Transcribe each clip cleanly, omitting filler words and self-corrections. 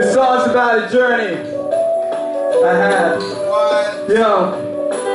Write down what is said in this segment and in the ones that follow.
This song's about a journey I had. Yo,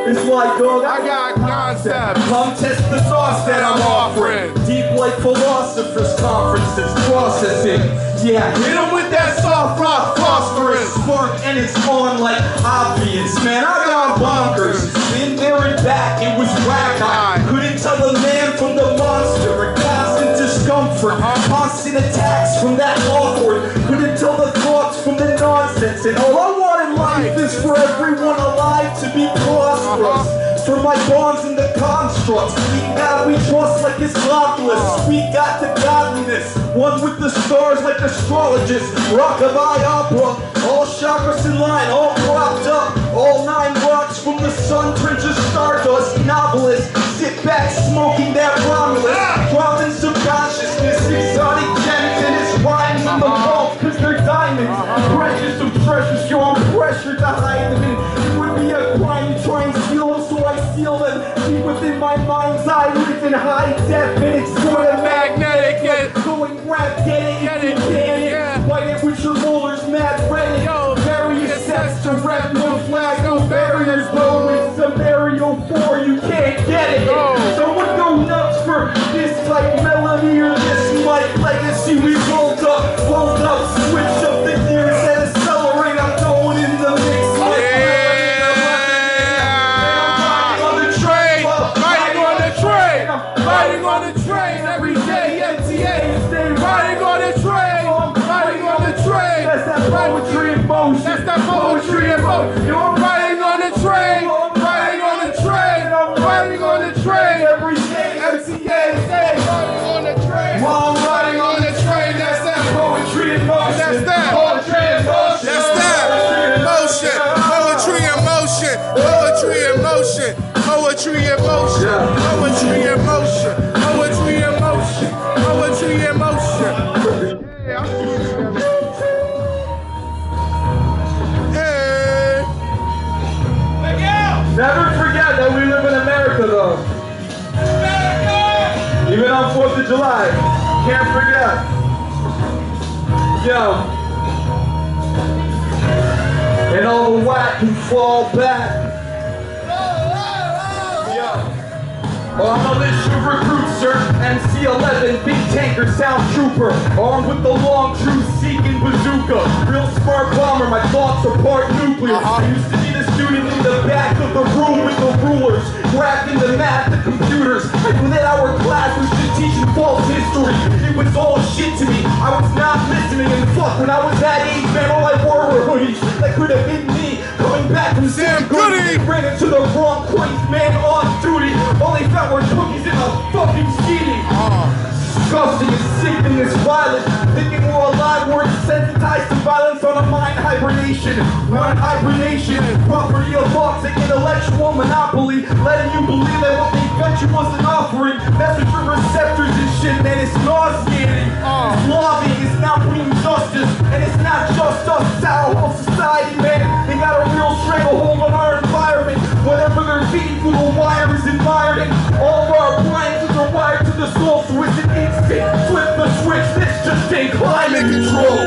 it's like, dog, I got concepts. Come test the sauce that I'm offering. Deep like philosophers' conferences, processing. Yeah, hit them with that soft rock phosphorus spark, and it's on like obvious. Man, I got bonkers. Been there and back, it was whack. I couldn't tell the man from the monster. A constant discomfort, constant attacks from that awkward. Couldn't tell the thoughts from the nonsense. And all I want in life is for everyone alive to be prosperous. For my bonds and the constructs, God we trust like it's godless. We got the godliness, one with the stars like astrologists. Rockabye opera, all chakras in line, all propped up. All 9 rocks from the sun, trenches stardust. Novelist, sit back smoking that Romulus. Dropping subconsciousness, exotic gems in his rhymes in the vault, cause they're diamonds. Precious of treasures, yo, I'm pressured to hide them. And it would be a crime to try and steal them, so I seal them deep within my mind's eye. Live in high def and it's sort of magnetic. Going rap, get it, fight it with your rollers, mad ready. Various sets to rep, no flag, no barriers. Blow with some Mario 4, you can't get it. Someone go nuts for this type melody or this mic legacy. We rolled up, switch up the gears and accelerate. I'm going in the mix. Riding on the train every day, MTA. Riding on the train, riding on the train. That's that poetry in motion. That's that poetry in motion. Yo, I'm riding on the train, riding on the train, riding on the train every day, MTA. Riding on the train, while I'm riding on the train. That's that poetry in motion. That's that poetry in motion. That's that motion, poetry in motion, poetry in motion, poetry in motion, poetry in motion, poetry in motion, poetry in motion. Hey. Never forget that we live in America, though. America! Even on 4th of July, can't forget. Yo. And all the whack can fall back. I'm a militia recruit, sir. MC-11, big tanker, sound trooper. Armed with the long truth, seeking bazooka. Real smart bomber, my thoughts are part nuclear. I used to be the student in the back of the room with the rulers. Grabbing the math, the computers. I knew that our class was just teaching false history. It was all shit to me. I was not listening, and fuck, when I was that age, man, all I wore were hoodies. That could have been me, coming back from Sam Goody. Ran into the wrong place, man, on duty. All they found were cookies in a fucking CD. Disgusting and sick in this violence. Thinking we're alive, we're desensitized to violence on a mind hibernation. We're on hibernation, property of toxic intellectual monopoly. Letting you believe that what they fed you was an offering. Messenger receptors and shit, man, it's nauseating. It's lobbying, it's not bringing justice. And it's not just us, it's our whole society, man. They got a real stranglehold on our environment. Whatever they're feeding through the wire is environment. All of our appliances are wired to the soul, so it's an instinct. Flip the switch, this just ain't climate control.